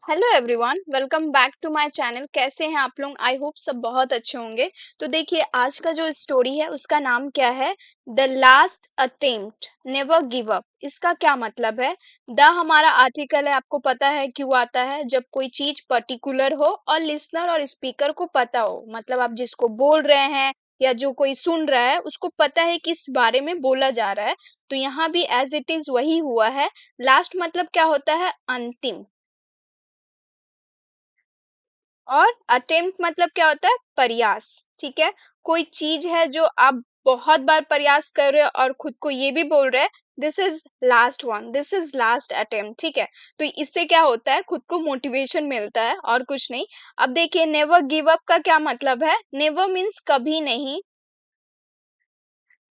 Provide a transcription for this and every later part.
Hello everyone, welcome back to my channel. कैसे हैं आप लोग? आई होप सब बहुत अच्छे होंगे। तो देखिए, आज का जो स्टोरी है उसका नाम क्या है? The last attempt, never give up. इसका क्या मतलब है? द हमारा आर्टिकल है, आपको पता है क्यों आता है? जब कोई चीज पर्टिकुलर हो और लिसनर और स्पीकर को पता हो, मतलब आप जिसको बोल रहे हैं या जो कोई सुन रहा है उसको पता है किस बारे में बोला जा रहा है। तो यहाँ भी एज इट इज वही हुआ है। लास्ट मतलब क्या होता है? अंतिम। और अटेम्प्ट मतलब क्या होता है? प्रयास। ठीक है। कोई चीज है जो आप बहुत बार प्रयास कर रहे हो और खुद को ये भी बोल रहे हैं, this is last one, this is last attempt. ठीक है। तो इससे क्या होता है? खुद को मोटिवेशन मिलता है और कुछ नहीं। अब देखिए, नेवर गिव अप का क्या मतलब है? नेवर मीन्स कभी नहीं,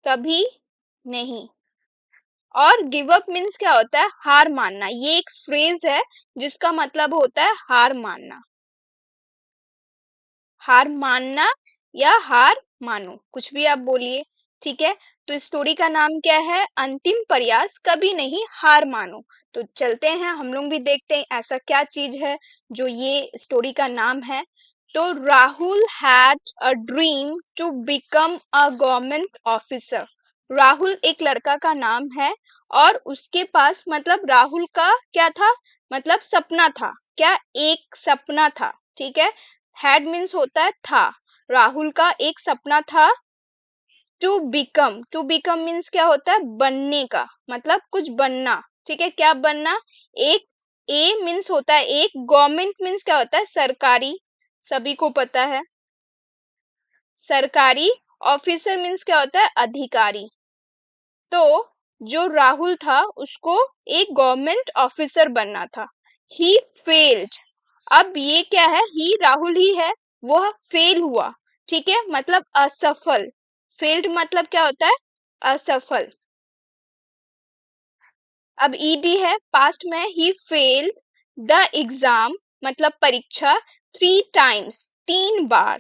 कभी नहीं। और गिव अप मीन्स क्या होता है? हार मानना। ये एक फ्रेज है जिसका मतलब होता है हार मानना। हार मानना या हार मानो, कुछ भी आप बोलिए। ठीक है। तो स्टोरी का नाम क्या है? अंतिम प्रयास, कभी नहीं हार मानो। तो चलते हैं, हम लोग भी देखते हैं ऐसा क्या चीज है जो ये स्टोरी का नाम है। तो Rahul had a dream to become a government officer. Rahul एक लड़का का नाम है और उसके पास, मतलब राहुल का क्या था? मतलब सपना था। क्या? एक सपना था। ठीक है। हैड मीन्स होता है था। राहुल का एक सपना था। टू बिकम मीन्स क्या होता है? बनने का, मतलब कुछ बनना। ठीक है। क्या बनना? एक। ए मीन्स होता है एक। गवर्नमेंट मीन्स क्या होता है? सरकारी। सभी को पता है सरकारी। ऑफिसर मीन्स क्या होता है? अधिकारी। तो जो राहुल था उसको एक गवर्नमेंट ऑफिसर बनना था। He failed. अब ये क्या है? ही राहुल ही है, वह फेल हुआ। ठीक है। मतलब असफल। फेल्ड मतलब क्या होता है? असफल। अब ईडी है पास्ट में। ही फेल्ड द एग्जाम, मतलब परीक्षा। 3 टाइम्स, 3 बार।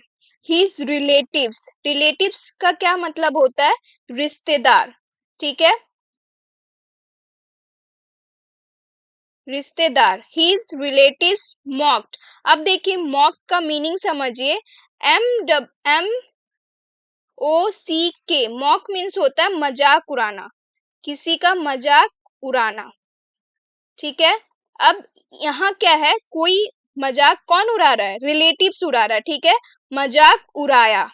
हिज रिलेटिव्स, रिलेटिव्स का क्या मतलब होता है? रिश्तेदार। ठीक है। रिश्तेदार। His relatives mocked. अब देखिए, मॉक का मीनिंग समझिए। एम ओ सी के। मॉक मीन्स होता है मजाक उड़ाना, किसी का मजाक उड़ाना। ठीक है। अब यहाँ क्या है? कोई मजाक कौन उड़ा रहा है? रिलेटिव्स उड़ा रहा है। ठीक है। मजाक उड़ाया।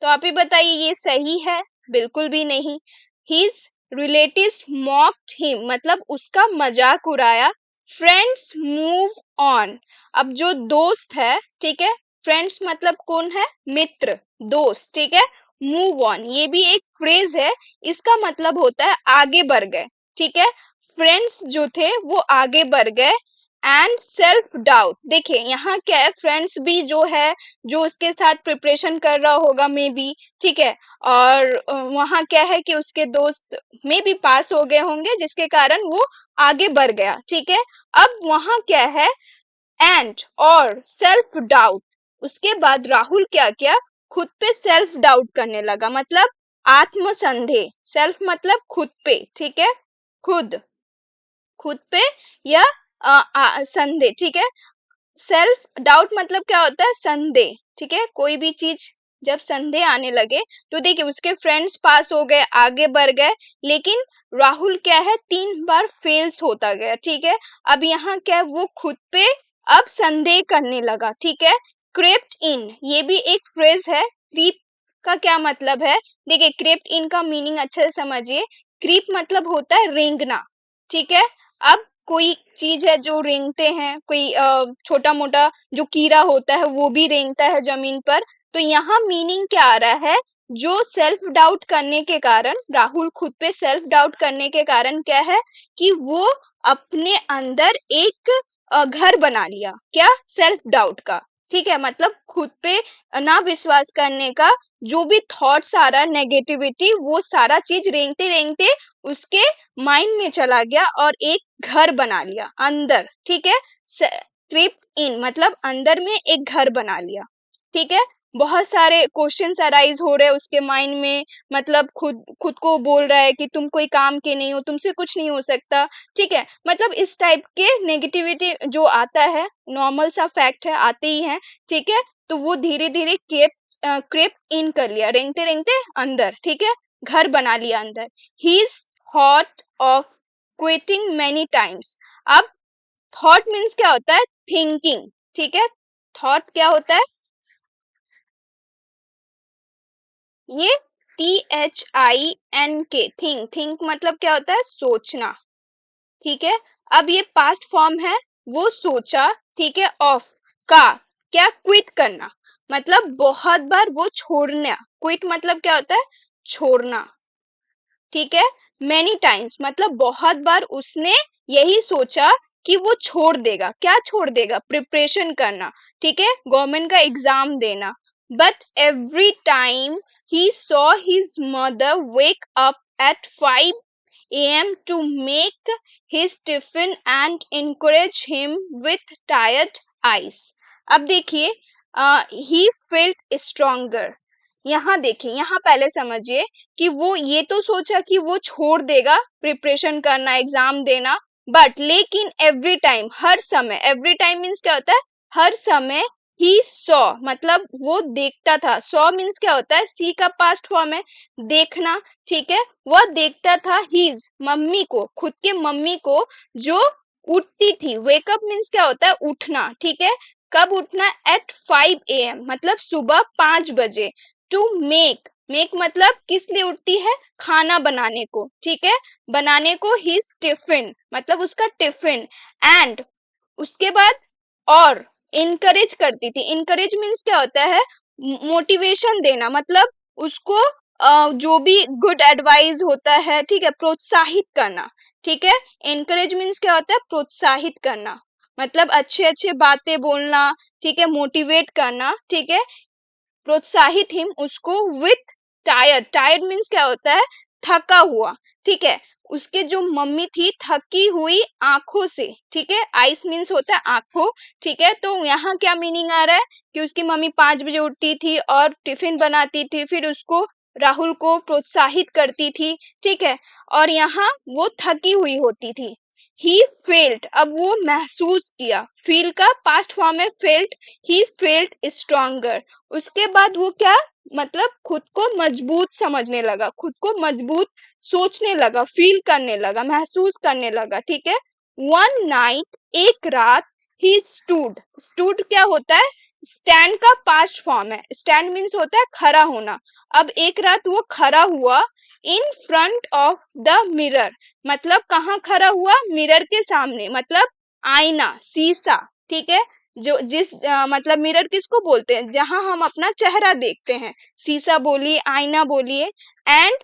तो आप ही बताइए, ये सही है? बिल्कुल भी नहीं। हिज रिलेटिव्स मॉक्ड हिम, मतलब उसका मजाक उड़ाया। Friends move on. अब जो दोस्त है, ठीक है, फ्रेंड्स मतलब कौन है? मित्र, दोस्त। ठीक है। मूव ऑन ये भी एक फ्रेज है। इसका मतलब होता है आगे बढ़ गए। ठीक है। फ्रेंड्स जो थे वो आगे बढ़ गए। And self doubt. देखिए यहाँ क्या है? फ्रेंड्स भी जो है, जो उसके साथ प्रिपरेशन कर रहा होगा मे बी। ठीक है। और वहाँ क्या है कि उसके दोस्त में भी पास हो गए होंगे जिसके कारण वो आगे बढ़ गया। ठीक है। अब वहाँ क्या है? एंड और सेल्फ डाउट। उसके बाद राहुल क्या किया? खुद पे सेल्फ डाउट करने लगा, मतलब आत्मसंदेह। सेल्फ मतलब खुद पे। ठीक है। खुद, खुद पे या संदेह। ठीक है। सेल्फ डाउट मतलब क्या होता है? संदेह। ठीक है। कोई भी चीज जब संदेह आने लगे, तो देखिए उसके फ्रेंड्स पास हो गए, आगे बढ़ गए, लेकिन राहुल क्या है? 3 बार फेल्स होता गया। ठीक है। अब यहाँ क्या है? वो खुद पे अब संदेह करने लगा। ठीक है। क्रेप्ट इन ये भी एक फ्रेज है। क्रीप का क्या मतलब है? देखिए, क्रेप्ट इन का मीनिंग अच्छे से समझिए। क्रीप मतलब होता है रेंगना। ठीक है। अब कोई चीज है जो रेंगते हैं, कोई छोटा मोटा जो कीड़ा होता है वो भी रेंगता है जमीन पर। तो यहाँ मीनिंग क्या आ रहा है? जो सेल्फ डाउट करने के कारण, राहुल खुद पे सेल्फ डाउट करने के कारण क्या है कि वो अपने अंदर एक घर बना लिया। क्या? सेल्फ डाउट का। ठीक है। मतलब खुद पे ना विश्वास करने का। जो भी थॉट्स आ रहा है नेगेटिविटी, वो सारा चीज रेंगते रेंगते उसके माइंड में चला गया और एक घर बना लिया अंदर। ठीक है। क्रिप इन मतलब अंदर में एक घर बना लिया। ठीक है। बहुत सारे क्वेश्चंस अराइज हो रहे हैं उसके माइंड में, मतलब खुद खुद को बोल रहा है कि तुम कोई काम के नहीं हो, तुमसे कुछ नहीं हो सकता, ठीक है। मतलब इस टाइप के नेगेटिविटी जो आता है, नॉर्मल सा फैक्ट है, आते ही है, ठीक है। तो वो धीरे धीरे क्रेप इन कर लिया, रेंगते रेंगते अंदर, ठीक है, घर बना लिया अंदर। He is thought of quitting many times. अब थॉट मीन्स क्या होता है, थिंकिंग, ठीक है। थॉट क्या होता है, ये THINK, थिंक, थिंक मतलब क्या होता है, सोचना, ठीक है। अब ये पास्ट फॉर्म है, वो सोचा, ठीक है, ऑफ का, क्या, क्विट करना, मतलब बहुत बार वो छोड़ना, क्विट मतलब क्या होता है, छोड़ना, ठीक है। मेनी टाइम्स मतलब बहुत बार उसने यही सोचा कि वो छोड़ देगा, क्या छोड़ देगा, प्रिपरेशन करना, ठीक है, गवर्नमेंट का एग्जाम देना। But every time he saw his mother wake up at 5 a.m. to make his tiffin and encourage him with tired eyes. अब देखिए, he felt stronger. यहाँ देखिए, यहाँ पहले समझिए कि वो ये तो सोचा कि वो छोड़ देगा प्रिपरेशन करना, एग्जाम देना, बट लेकिन एवरी टाइम, हर समय, एवरी टाइम मीन्स क्या होता है, हर समय, ही सॉ मतलब वो देखता था, सॉ मीन्स क्या होता है, सी का पास्ट फॉर्म है, देखना, ठीक है। वह देखता था हीज मम्मी को, खुद के मम्मी को, जो उठती थी, वेकअप मीन्स क्या होता है, उठना, ठीक है। कब उठना, एट 5 AM मतलब सुबह 5 बजे। टू मेक मतलब किस लिए उठती है, खाना बनाने को, ठीक है, बनाने को, हिज टिफिन मतलब उसका टिफिन, एंड उसके बाद, और इनकरेज करती थी, इनकरेज मीन्स क्या होता है, मोटिवेशन देना, मतलब उसको जो भी गुड एडवाइस होता है, ठीक है, प्रोत्साहित करना, ठीक है। इनकरेज मीन्स क्या होता है, प्रोत्साहित करना, मतलब अच्छे अच्छे बातें बोलना, ठीक है, मोटिवेट करना, ठीक है, प्रोत्साहित हिम उसको, विथ टायर्ड, टायर्ड मीन्स क्या होता है, थका हुआ, ठीक है। उसके जो मम्मी थी, थकी हुई आंखों से, ठीक है, आइस मीन्स होता है आंखों, ठीक है। तो यहाँ क्या मीनिंग आ रहा है कि उसकी मम्मी 5 बजे उठती थी और टिफिन बनाती थी, फिर उसको, राहुल को प्रोत्साहित करती थी, ठीक है, और यहाँ वो थकी हुई होती थी। ही फेल्ट, अब वो महसूस किया, फील का पास्ट फॉर्म है फेल्ट, ही फेल्ट स्ट्रॉन्गर। उसके बाद वो क्या, मतलब खुद को मजबूत समझने लगा, खुद को मजबूत सोचने लगा, फील करने लगा, महसूस करने लगा, ठीक है। वन नाइट, एक रात, ही स्टूड, स्टूड क्या होता है, स्टैंड का पास्ट फॉर्म है, स्टैंड मीन्स होता है खड़ा होना। अब एक रात वो खड़ा हुआ, in front of the mirror मतलब कहाँ खड़ा हुआ, मिरर के सामने, मतलब आईना, शीशा, ठीक है। जो मतलब मिरर किसको बोलते हैं, जहां हम अपना चेहरा देखते हैं, शीशा बोलिए, आईना बोलिए। एंड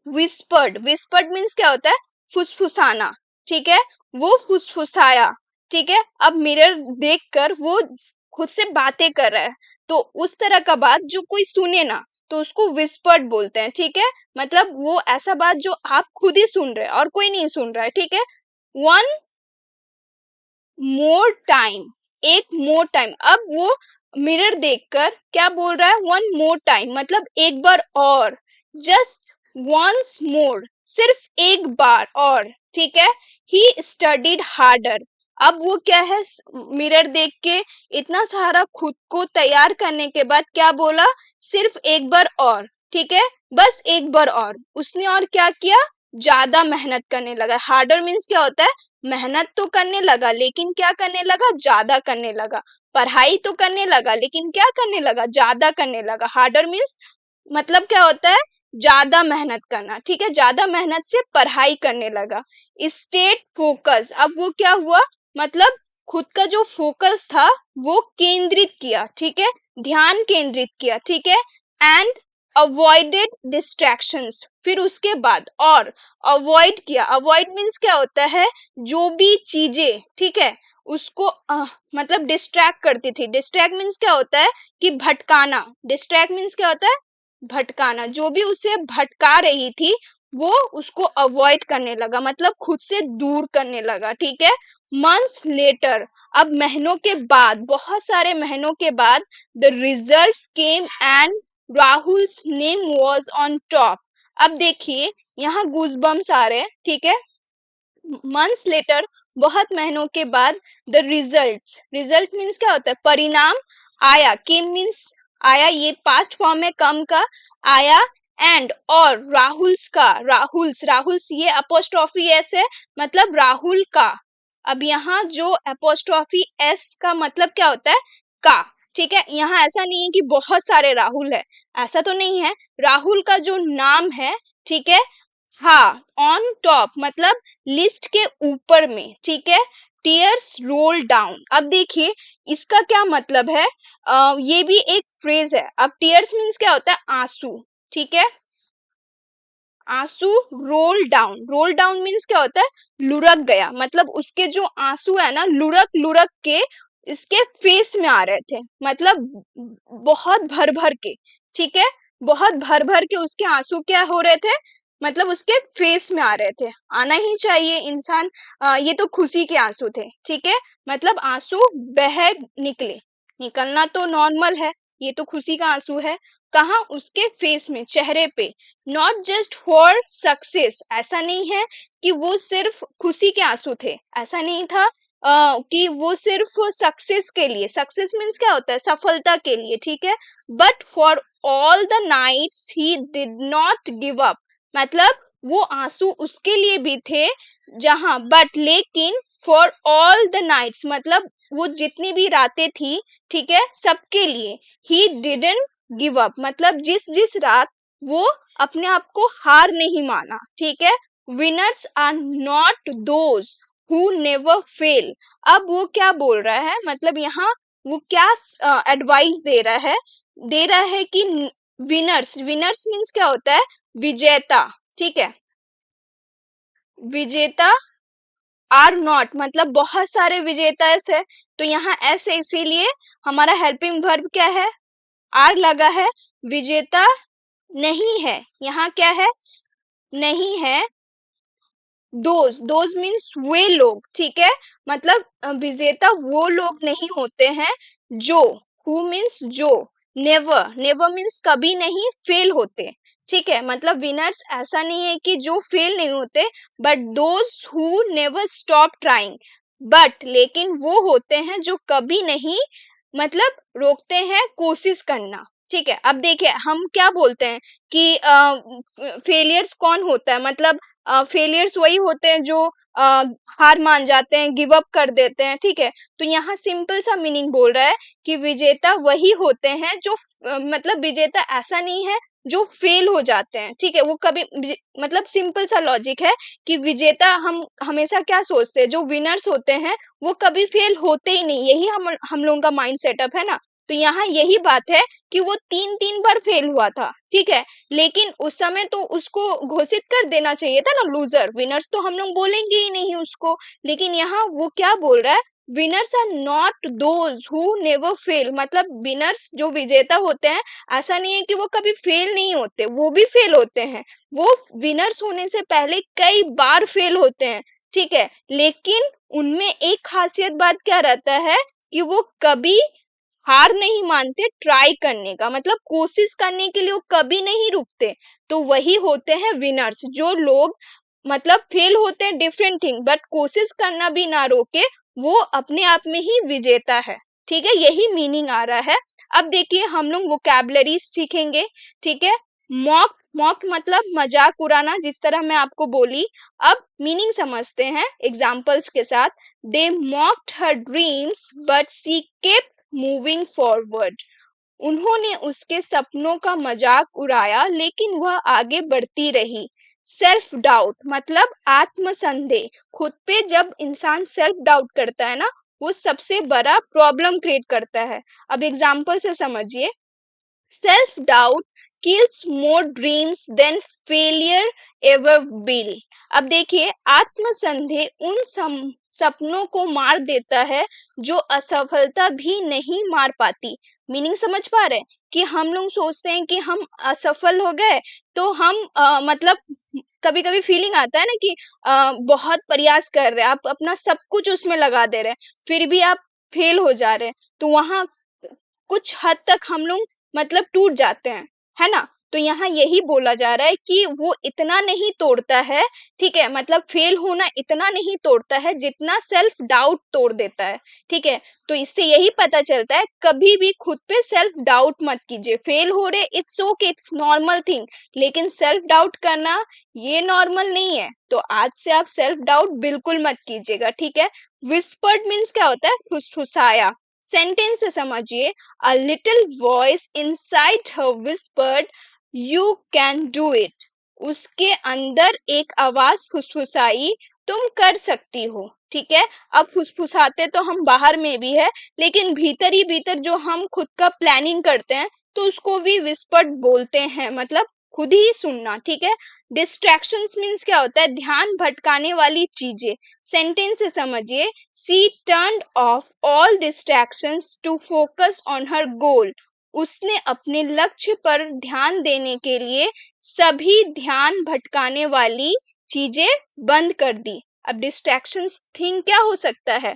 विस्पर्ड, विस्पर्ड मीन्स क्या होता है, फुसफुसाना, ठीक है, वो फुसफुसाया, ठीक है। अब मिरर देखकर वो खुद से बातें कर रहा है, तो उस तरह का बात जो कोई सुने ना, तो उसको विस्पर्ड बोलते हैं, ठीक है। मतलब वो ऐसा बात जो आप खुद ही सुन रहे हैं और कोई नहीं सुन रहा है, ठीक है। वन मोर टाइम, एक मोर टाइम, अब वो मिरर देखकर क्या बोल रहा है, वन मोर टाइम मतलब एक बार और, जस्ट वंस मोर सिर्फ एक बार और, ठीक है। ही स्टडीड हार्डर, अब वो क्या है, मिरर देख के इतना सारा खुद को तैयार करने के बाद क्या बोला, सिर्फ एक बार और, ठीक है, बस एक बार और। उसने और क्या किया, ज्यादा मेहनत करने लगा, हार्डर मीन्स क्या होता है, मेहनत तो करने लगा, लेकिन क्या करने लगा, ज्यादा करने लगा, पढ़ाई तो करने लगा, लेकिन क्या करने लगा, ज्यादा करने लगा। हार्डर मीन्स मतलब क्या होता है, ज्यादा मेहनत करना, ठीक है, ज्यादा मेहनत से पढ़ाई करने लगा। स्टेट फोकस, अब वो क्या हुआ, मतलब खुद का जो फोकस था वो केंद्रित किया, ठीक है, ध्यान केंद्रित किया, ठीक है। एंड अवॉइडेड डिस्ट्रैक्शंस, फिर उसके बाद और अवॉइड किया, अवॉइड मीन्स क्या होता है, जो भी चीजें, ठीक है, उसको मतलब डिस्ट्रैक्ट करती थी, डिस्ट्रैक्ट मीन्स क्या होता है कि भटकाना, डिस्ट्रैक्ट मीन्स क्या होता है, भटकाना, जो भी उसे भटका रही थी वो उसको अवॉइड करने लगा, मतलब खुद से दूर करने लगा, ठीक है। मंथ्स लेटर, अब महीनों के बाद, बहुत सारे महीनों के बाद, the results came and Rahul's name was on top. अब देखिए यहाँ गूजबम्स आ रहे हैं, ठीक है। मंथ्स लेटर, बहुत महीनों के बाद, द रिजल्ट मीन्स क्या होता है, परिणाम आया, केम मीन्स आया, ये पास्ट फॉर्म है कम का, आया, एंड और राहुल्स का, राहुल्स ये अपोस्ट्रोफी एस है, मतलब राहुल का। अब यहाँ जो अपोस्ट्रोफी एस का मतलब क्या होता है, का, ठीक है। यहाँ ऐसा नहीं है कि बहुत सारे राहुल है, ऐसा तो नहीं है, राहुल का जो नाम है, ठीक है, हाँ, ऑन टॉप मतलब लिस्ट के ऊपर में, ठीक है। टीयर्स रोल डाउन, अब देखिए इसका क्या मतलब है, ये भी एक फ्रेज है। अब टीयर्स मीन्स क्या होता है, आंसू, ठीक है। आंसू रोल डाउन मीन्स क्या होता है, लुढ़क गया, मतलब उसके जो आंसू है ना, लुढ़क लुढ़क के इसके फेस में आ रहे थे, मतलब बहुत भर भर के, ठीक है। बहुत भर भर के उसके आंसू क्या हो रहे थे, मतलब उसके फेस में आ रहे थे, आना ही चाहिए इंसान, ये तो खुशी के आंसू थे, ठीक है। मतलब आंसू बह निकले, निकलना तो नॉर्मल है, ये तो खुशी का आंसू है, कहाँ, उसके फेस में, चेहरे पे। नॉट जस्ट फॉर सक्सेस, ऐसा नहीं है कि वो सिर्फ खुशी के आंसू थे, ऐसा नहीं था कि वो सिर्फ सक्सेस के लिए, सक्सेस मीन्स क्या होता है, सफलता के लिए, ठीक है। But for all the nights he did not give up, मतलब वो आंसू उसके लिए भी थे, जहां, बट लेकिन फॉर ऑल द नाइट्स, मतलब वो जितनी भी रातें थी, ठीक है, सबके लिए, ही डिडंट गिव अप, मतलब जिस जिस रात वो अपने आप को हार नहीं माना, ठीक है। Winners are not those who never fail, अब वो क्या बोल रहा है, मतलब यहाँ वो क्या एडवाइस दे रहा है कि विनर्स मीन्स क्या होता है, विजेता, ठीक है। विजेता आर नॉट, मतलब बहुत सारे विजेता ऐसे, तो यहाँ ऐसे इसीलिए हमारा हेल्पिंग वर्ब क्या है, आर लगा है, विजेता नहीं है, यहाँ क्या है, नहीं है, दोज मीन्स वे लोग, ठीक है। मतलब विजेता वो लोग नहीं होते हैं जो, हु मीन्स जो, नेवर मीन्स कभी नहीं फेल होते, ठीक है। मतलब विनर्स ऐसा नहीं है कि जो फेल नहीं होते, but those who never stop trying, but लेकिन वो होते हैं जो कभी नहीं, मतलब रोकते हैं कोशिश करना, ठीक है। अब देखिए हम क्या बोलते हैं कि फेलियर्स कौन होता है, मतलब फेलियर्स वही होते हैं जो हार मान जाते हैं, गिव अप कर देते हैं, ठीक है। तो यहाँ सिंपल सा मीनिंग बोल रहा है कि विजेता वही होते हैं जो मतलब विजेता ऐसा नहीं है जो फेल हो जाते हैं, ठीक है। वो कभी मतलब सिंपल सा लॉजिक है कि विजेता हम हमेशा क्या सोचते हैं, जो विनर्स होते हैं वो कभी फेल होते ही नहीं, यही हम लोगों का माइंड सेटअप है ना। तो यहाँ यही बात है कि वो 3 बार फेल हुआ था, ठीक है। लेकिन उस समय तो उसको घोषित कर देना चाहिए था ना लूजर, विनर्स तो हम लोग बोलेंगे ही नहीं उसको। लेकिन यहाँ वो क्या बोल रहा है, winners are not those who never fail, मतलब विनर्स जो विजेता होते हैं, ऐसा नहीं है कि वो कभी फेल नहीं होते, वो भी फेल होते हैं, वो विनर्स होने से पहले कई बार फेल होते हैं, ठीक है। लेकिन उनमें एक खासियत बात क्या रहता है कि वो कभी हार नहीं मानते ट्राई करने का, मतलब कोशिश करने के लिए वो कभी नहीं रुकते। तो वही होते हैं विनर्स, जो लोग मतलब फेल होते हैं डिफरेंट थिंग, बट कोशिश करना भी ना रोके, वो अपने आप में ही विजेता है, ठीक है। यही मीनिंग आ रहा है। अब देखिए हम लोग वोकैबुलरी सीखेंगे, ठीक है। मॉक, मॉक मतलब मजाक उड़ाना, जिस तरह मैं आपको बोली। अब मीनिंग समझते हैं एग्जांपल्स के साथ। They mocked her dreams but she kept moving forward, उन्होंने उसके सपनों का मजाक उड़ाया लेकिन वह आगे बढ़ती रही। सेल्फ डाउट मतलब आत्मसंदेह, खुद पे जब इंसान सेल्फ डाउट करता है ना, वो सबसे बड़ा प्रॉब्लम क्रिएट करता है। अब एग्जाम्पल से समझिए, self doubt kills more dreams than failure ever will। अब देखिए आत्मसंदेह उन सपनों को मार देता है जो असफलता भी नहीं मार पाती। मीनिंग समझ पा रहे हैं कि हम लोग सोचते हैं कि हम असफल हो गए तो हम मतलब कभी कभी फीलिंग आता है ना कि बहुत प्रयास कर रहे हैं, आप अपना सब कुछ उसमें लगा दे रहे हैं, फिर भी आप फेल हो जा रहे हैं, तो वहां कुछ हद तक हम लोग मतलब टूट जाते हैं, है ना। तो यहाँ यही बोला जा रहा है कि वो इतना नहीं तोड़ता है, ठीक है, मतलब फेल होना इतना नहीं तोड़ता है जितना सेल्फ डाउट तोड़ देता है, ठीक है। तो इससे यही पता चलता है कभी भी खुद पे सेल्फ डाउट मत कीजिए। फेल हो रहे, it's okay, it's normal thing, लेकिन सेल्फ डाउट करना ये नॉर्मल नहीं है। तो आज से आप सेल्फ डाउट बिल्कुल मत कीजिएगा, ठीक है। विस्पर्ड मीन्स क्या होता है? फुसफुसाया। सेंटेंस से समझिए, a little voice inside her whispered you can do it. उसके अंदर एक आवाज फुसफुसाई, तुम कर सकती हो, ठीक है। अब फुसफुसाते तो हम बाहर में भी है, लेकिन भीतर ही भीतर जो हम खुद का प्लानिंग करते हैं तो उसको भी विस्पर्ड बोलते हैं, मतलब खुद ही सुनना, ठीक है। डिस्ट्रैक्शंस मीन्स क्या होता है? ध्यान भटकाने वाली चीजें। सेंटेंस से समझिए, she turned off all distractions to focus on her goal. उसने अपने लक्ष्य पर ध्यान देने के लिए सभी ध्यान भटकाने वाली चीजें बंद कर दी। अब डिस्ट्रैक्शंस थिंग क्या हो सकता है?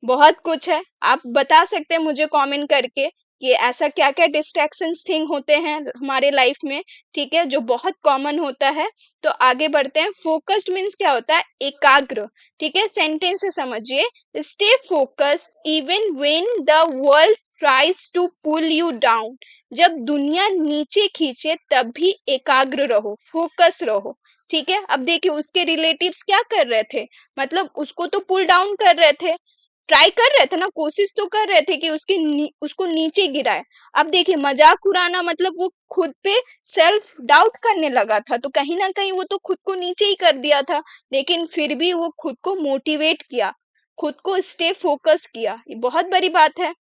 बहुत कुछ है, आप बता सकते हैं मुझे कमेंट करके कि ऐसा क्या क्या डिस्ट्रैक्शंस थिंग होते हैं हमारे लाइफ में, ठीक है, जो बहुत कॉमन होता है। तो आगे बढ़ते हैं। फोकस्ड मीन्स क्या होता है? एकाग्र, ठीक है। सेंटेंस से समझिए, stay focus even when the world tries to pull you down. जब दुनिया नीचे खींचे तब भी एकाग्र रहो, फोकस रहो, ठीक है। अब देखिए उसके रिलेटिव्स क्या कर रहे थे, मतलब उसको तो पुल डाउन कर रहे थे, ट्राई कर रहे थे ना, कोशिश तो कर रहे थे कि उसको नीचे गिराए। अब देखिए मजाक उड़ाना मतलब वो खुद पे सेल्फ डाउट करने लगा था, तो कहीं ना कहीं वो तो खुद को नीचे ही कर दिया था, लेकिन फिर भी वो खुद को मोटिवेट किया, खुद को स्टे फोकस किया, ये बहुत बड़ी बात है।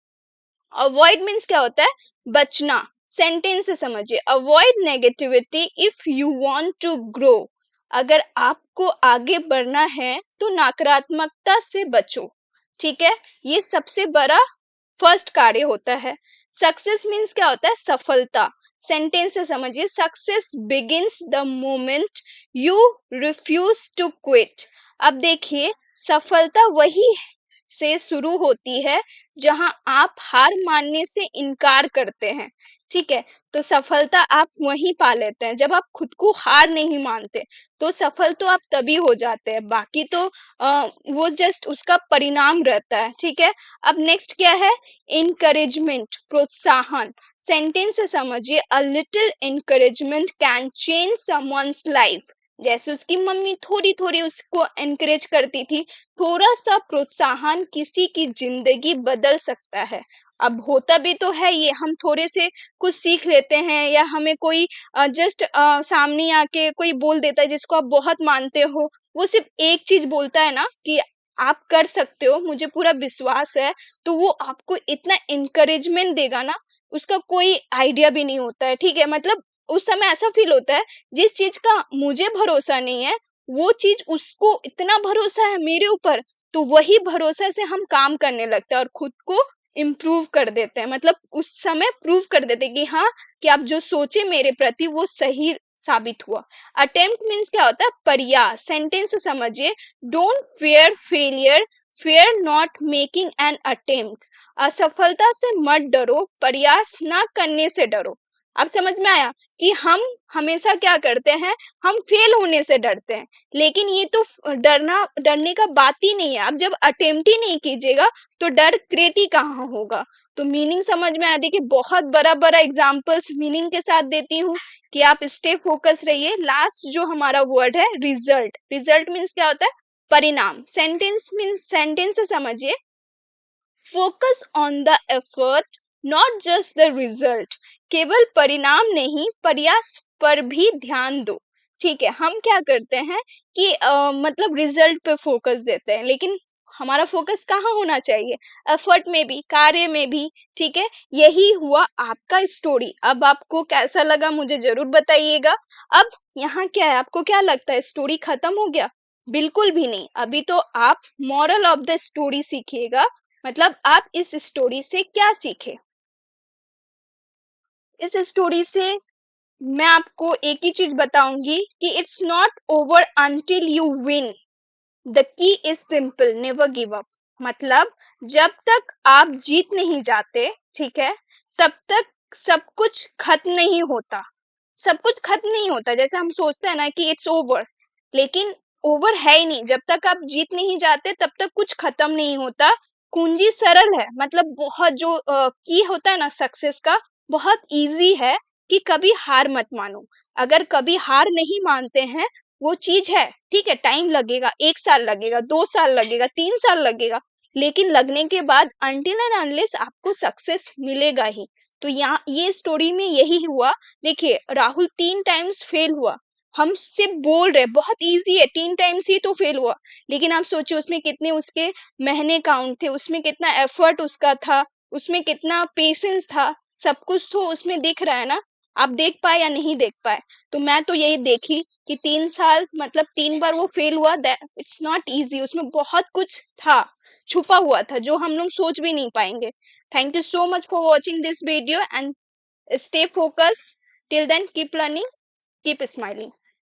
अवॉइड मीन्स क्या होता है? बचना। सेंटेंस से समझिए, avoid negativity if you want to grow. अगर आपको आगे बढ़ना है तो नकारात्मकता से बचो, ठीक है। ये सबसे बड़ा फर्स्ट कार्य होता है। सक्सेस मीन्स क्या होता है? सफलता। सेंटेंस से समझिए, success begins the moment you refuse to quit. अब देखिए सफलता वही से शुरू होती है जहां आप हार मानने से इनकार करते हैं, ठीक है। तो सफलता आप वहीं पा लेते हैं जब आप खुद को हार नहीं मानते, तो सफल तो आप तभी हो जाते हैं, बाकी तो वो जस्ट उसका परिणाम रहता है, ठीक है। अब नेक्स्ट क्या है? इनकरेजमेंट, प्रोत्साहन। सेंटेंस से समझिए, a little encouragement can change someone's life. जैसे उसकी मम्मी थोड़ी थोड़ी उसको एनकरेज करती थी, थोड़ा सा प्रोत्साहन किसी की जिंदगी बदल सकता है। अब होता भी तो है ये, हम थोड़े से कुछ सीख लेते हैं, या हमें कोई जस्ट सामने आके कोई बोल देता है जिसको आप बहुत मानते हो, वो सिर्फ एक चीज बोलता है ना कि आप कर सकते हो, मुझे पूरा विश्वास है, तो वो आपको इतना इनकरेजमेंट देगा ना, उसका कोई आइडिया भी नहीं होता है, ठीक है। मतलब उस समय ऐसा फील होता है जिस चीज का मुझे भरोसा नहीं है, वो चीज उसको इतना भरोसा है मेरे ऊपर, तो वही भरोसा से हम काम करने लगते हैं और खुद को इम्प्रूव कर देते हैं, मतलब उस समय प्रूव कर देते हैं कि हाँ, कि आप जो सोचे मेरे प्रति वो सही साबित हुआ। अटेम्प्ट मीन्स क्या होता है? प्रयास। सेंटेंस से समझिए, don't fair failure, fair not making an attempt. असफलता से मत डरो, प्रयास ना करने से डरो। अब समझ में आया कि हम हमेशा क्या करते हैं? हम फेल होने से डरते हैं, लेकिन ये तो डरने का बात ही नहीं है। आप जब अटेम्प्ट ही नहीं कीजिएगा तो डर क्रिएट ही कहाँ होगा। तो मीनिंग समझ में आया? देखिए बहुत बड़ा बड़ा एग्जांपल्स मीनिंग के साथ देती हूँ कि आप स्टे फोकस रहिए। लास्ट जो हमारा वर्ड है, रिजल्ट। रिजल्ट मीन्स क्या होता है? परिणाम। सेंटेंस से समझिए, focus on the effort not just the result. केवल परिणाम नहीं, प्रयास पर भी ध्यान दो, ठीक है। हम क्या करते हैं कि मतलब रिजल्ट पे फोकस देते हैं, लेकिन हमारा फोकस कहाँ होना चाहिए? एफर्ट में भी, कार्य में भी, ठीक है। यही हुआ आपका स्टोरी। अब आपको कैसा लगा मुझे जरूर बताइएगा। अब यहाँ क्या है, आपको क्या लगता है स्टोरी खत्म हो गया? बिल्कुल भी नहीं, अभी तो आप मॉरल ऑफ द स्टोरी सीखिएगा। मतलब आप इस स्टोरी से क्या सीखे? इस स्टोरी से मैं आपको एक ही चीज बताऊंगी कि it's not over until you win. The key is simple, never give up. मतलब जब तक आप जीत नहीं जाते, ठीक है, तब तक सब कुछ खत्म नहीं होता। सब कुछ खत्म नहीं होता। जैसे हम सोचते हैं ना कि इट्स ओवर, लेकिन ओवर है ही नहीं। जब तक आप जीत नहीं जाते तब तक कुछ खत्म नहीं होता। कुंजी सरल है, मतलब बहुत जो की होता है ना सक्सेस का, बहुत इजी है कि कभी हार मत मानो। अगर कभी हार नहीं मानते हैं, वो चीज है, ठीक है, टाइम लगेगा, 1 साल लगेगा, 2 साल लगेगा, 3 साल लगेगा, लेकिन लगने के बाद अनटिल एंड अनलेस आपको सक्सेस मिलेगा ही। तो यहाँ ये स्टोरी में यही हुआ। देखिए राहुल 3 टाइम्स फेल हुआ। हम सिर्फ बोल रहे बहुत इजी है, 3 टाइम्स ही तो फेल हुआ, लेकिन आप सोचिए उसमें कितने उसके महीने काउंट थे, उसमें कितना एफर्ट उसका था, उसमें कितना पेशेंस था। सब कुछ तो उसमें दिख रहा है ना। आप देख पाए या नहीं देख पाए? तो मैं तो यही देखी कि 3 साल मतलब 3 बार वो फेल हुआ। दैट इट्स नॉट इजी, उसमें बहुत कुछ था, छुपा हुआ था, जो हम लोग सोच भी नहीं पाएंगे। Thank you so much for watching this video and stay focused. Till then, keep learning, keep smiling.